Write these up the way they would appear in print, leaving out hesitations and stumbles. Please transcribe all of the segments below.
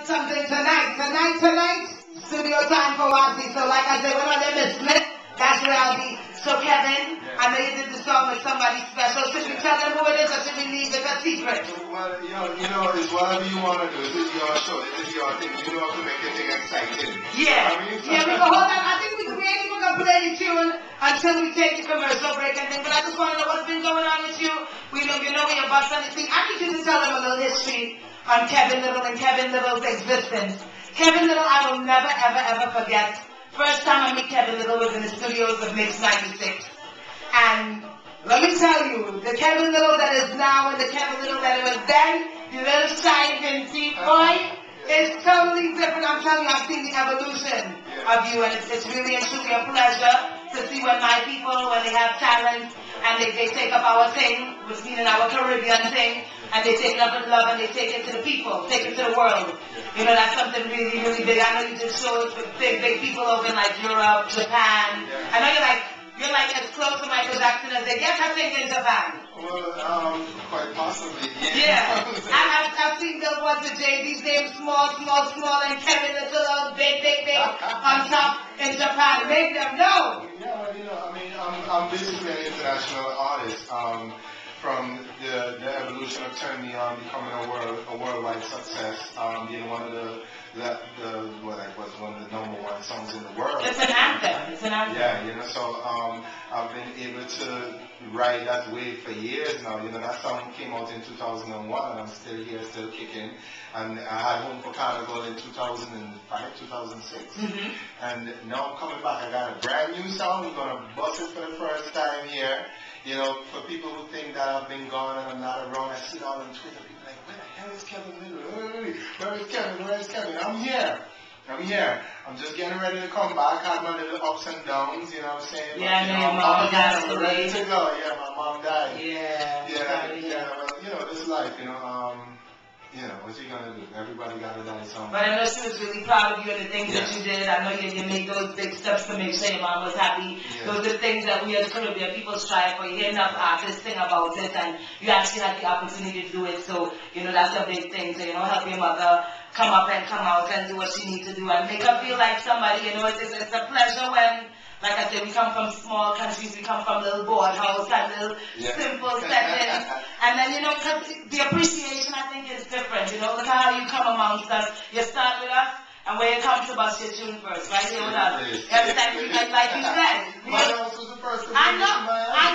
Something tonight, studio time for Watsy. So like I said, when my name is Smith, that's where I'll be. So Kevin, I know you did the song with somebody special. Should we tell them who it is or should we leave it a secret? Well, it's whatever you want to do. This is your show. This is your thing. You know how to make the thing exciting. Yeah. We can hold on. I think we ain't even going to play the tune until we take the commercial break and then. But I just want to know what's been going on with you. We know we're about to see. I need you to tell them a little history on Kevin Little and Kevin Little's existence. Kevin Little, I will never, ever, ever forget. First time I met Kevin Little was in the studios of Mix 96. And let me tell you, the Kevin Little that is now and the Kevin Little that was then, the little shy Vinci boy, is totally different. I'm telling you, I've seen the evolution of you, and it's really and truly a pleasure to see when my people, when they have talent, and they take up our thing, which means our Caribbean thing, and they take it up with love and they take it to the people, take it to the world. You know, that's something really, really big. I know you did shows with big people over in like Europe, Japan. I know you're like as close to Michael Jackson as they get, I think, in Japan. Well, quite possibly. Yeah. I've seen those ones with JD's name, small, and Kevin Little, big, on top in Japan. Make them know. Yeah, well, I'm basically an international artist. From the evolution of turning me on, becoming a worldwide success, being one of the number one songs in the world. It's an anthem. Yeah, so I've been able to ride that wave for years now. That song came out in 2001 and I'm still here, still kicking. And I had Home for Carnival in 2005, 2006. Mm-hmm. And now I'm coming back. I got a brand new song. We're going to bust it for the first time here. For people who think that I've been gone and I'm not around, I see it all on Twitter. People are like, where the hell is Kevin Little? Where is Kevin? I'm here. I'm just getting ready to come back. I had my little ups and downs, you know what I'm saying? Yeah, your mom died. I'm ready to go. Yeah, my mom died. Yeah. Well, this life, what's he gonna do? Everybody gotta die somewhere. But I know she was really proud of you and the things that you did. I know you made those big steps to make sure your mom was happy. Yeah. Those are things that we as Caribbean people strive for. You hear enough artists sing about it and you actually had the opportunity to do it. So, that's a big thing to, help your mother come up and come out and do what she needs to do and make her feel like somebody. It's a pleasure when, like I said, we come from small countries, we come from little board house and little simple settings. And then, because the appreciation, I think, is different. Look at how you come amongst us. You start with us, and when you come to us, you tune first, right here with us. Every time you like you said. My house was the first to I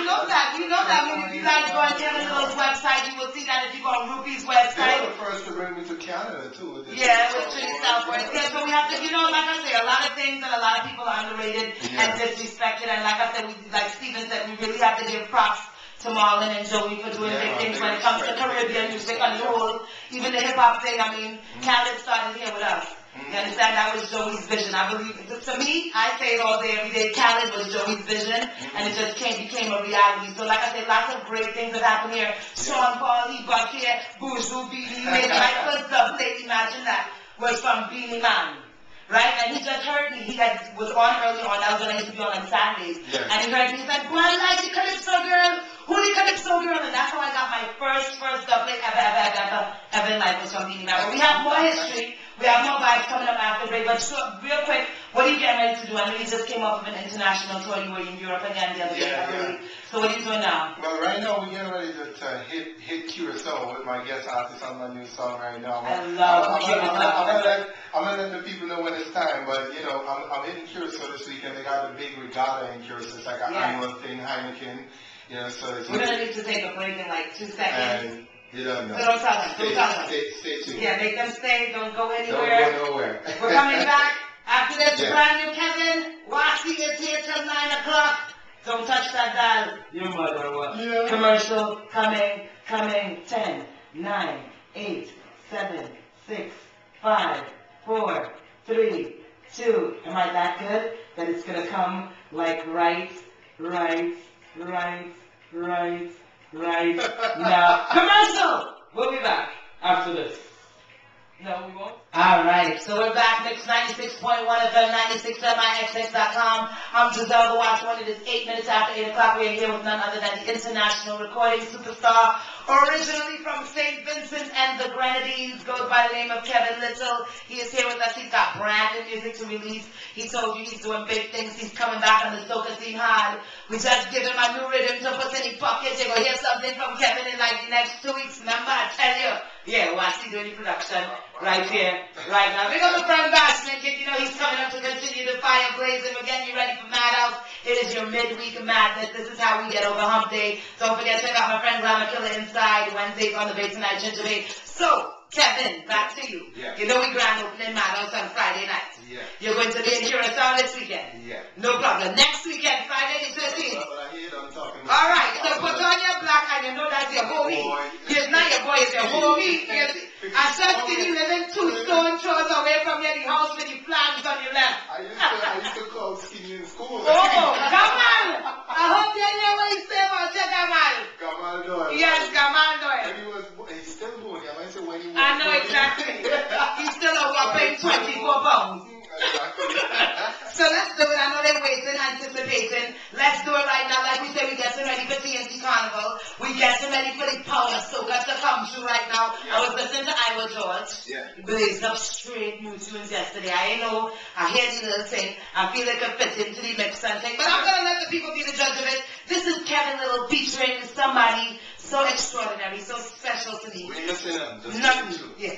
know that. You know that. When you guys go on Kevin Little's website, you will see that if you go on Ruby's website. They were the first to bring me to Canada, too. With Trinity Southwest. Yeah, so we have to, like I say, a lot of things that a lot of people are underrated and disrespected. And like I said, like Steven said, we really have to give props to Marlon and Joey for doing big things when it comes to Caribbean music on the whole. Even the hip-hop thing, Khaled started here with us. You understand? That was Joey's vision. I believe, to me, I say it all day, every day, Khaled was Joey's vision, and it just became a reality. So like I said, lots of great things have happened here. Sean Paul, he got here, Bourgeois, Beanie Man, my first dub plate, imagine that, was from Beanie Man. Right? And he just heard me. He was on early on. That was when I used to be on Saturdays. Yeah. And he heard me. He's like, boy, I like the Calypso girl. Who the Calypso girl? And that's how I got my first dub plate ever in life was from Beanie Man. But we have more history. We have more vibes coming up after break. But real quick, what are you getting ready to do? I know you just came off of an international tour. You were in Europe again the other day, I believe. So what are you doing now? Well, right now we're getting ready to hit Curacao with my guest artist on my new song right now. I love Curacao. I'm gonna let the people know when it's time, but I'm hitting Curacao this weekend. They got the big regatta in Curacao. It's like an annual thing, Heineken. So it's we're gonna need to take a break in like 2 seconds. And, so don't tell them. Stay tuned. Yeah, make them stay. Don't go anywhere. Don't go nowhere. We're coming back after this brand new Kevin. Watsy is here till 9 o'clock. Don't touch that dial. Your mother what? Yeah. Commercial coming. 10, 9, 8, 7, 6, 5, 4, 3, 2. Am I that good? That it's gonna come like right now. Commercial! We'll be back after this. No, we won't? Alright, so we're back. Mix 96.1 FM, 96MIXX.com. I'm Giselle the Watch One. It is 8 minutes after 8 o'clock. We are here with none other than the international recording superstar, originally from St. Vincent and the Grenadines, goes by the name of Kevin Little. He is here with us. He's got brand new music to release. He told you he's doing big things. He's coming back on the soca scene hard. We just give him a new rhythm to put in his pocket. You're going to hear something from Kevin in like the next 2 weeks. Remember, I tell you. Yeah, watch he doing the production right here, right now. Big up the front Bashman kid. You know he's coming up to continue the fire blazing. We're getting you ready for Madhouse. It is your midweek madness. This is how we get over hump day. Don't forget, check out my friend Glamour Killer Inside Wednesdays on the Bay Tonight Ginger Bay. So, Kevin, back to you. Yeah. You know we grand opening Madhouse on Friday night. Yeah. You're going to be in Curacao this weekend. Yeah. No problem. Next weekend, Friday the 13th. But I hear them talking. All right, so put on your black and you know that's your homie. It's not your boy, it's your homie. I just see you living 2 stone throws away from your house with the flags on your left. I used to call skinny in school. Oh, Gamal! I hope you know what he said about your Gamal. Gamal Doyle. Yes, Gamal Doyle. He's still born. I said when he was I know exactly. He's still a whopping 24 pounds. So let's do it. I know they're waiting, anticipating. Let's do it right now. Like we said, we're getting ready for TNT Carnival. We're getting ready for the power soca to come through right now. Yeah. I was listening to Iowa George. Yeah. Blazed up straight new tunes yesterday. I know. I hear the little thing. I feel like it fits into the mix and thing. But I'm going to let the people be the judge of it. This is Kevin Little featuring somebody so extraordinary, so special to me. When you listen to them, just Nothing. listen to. Yeah.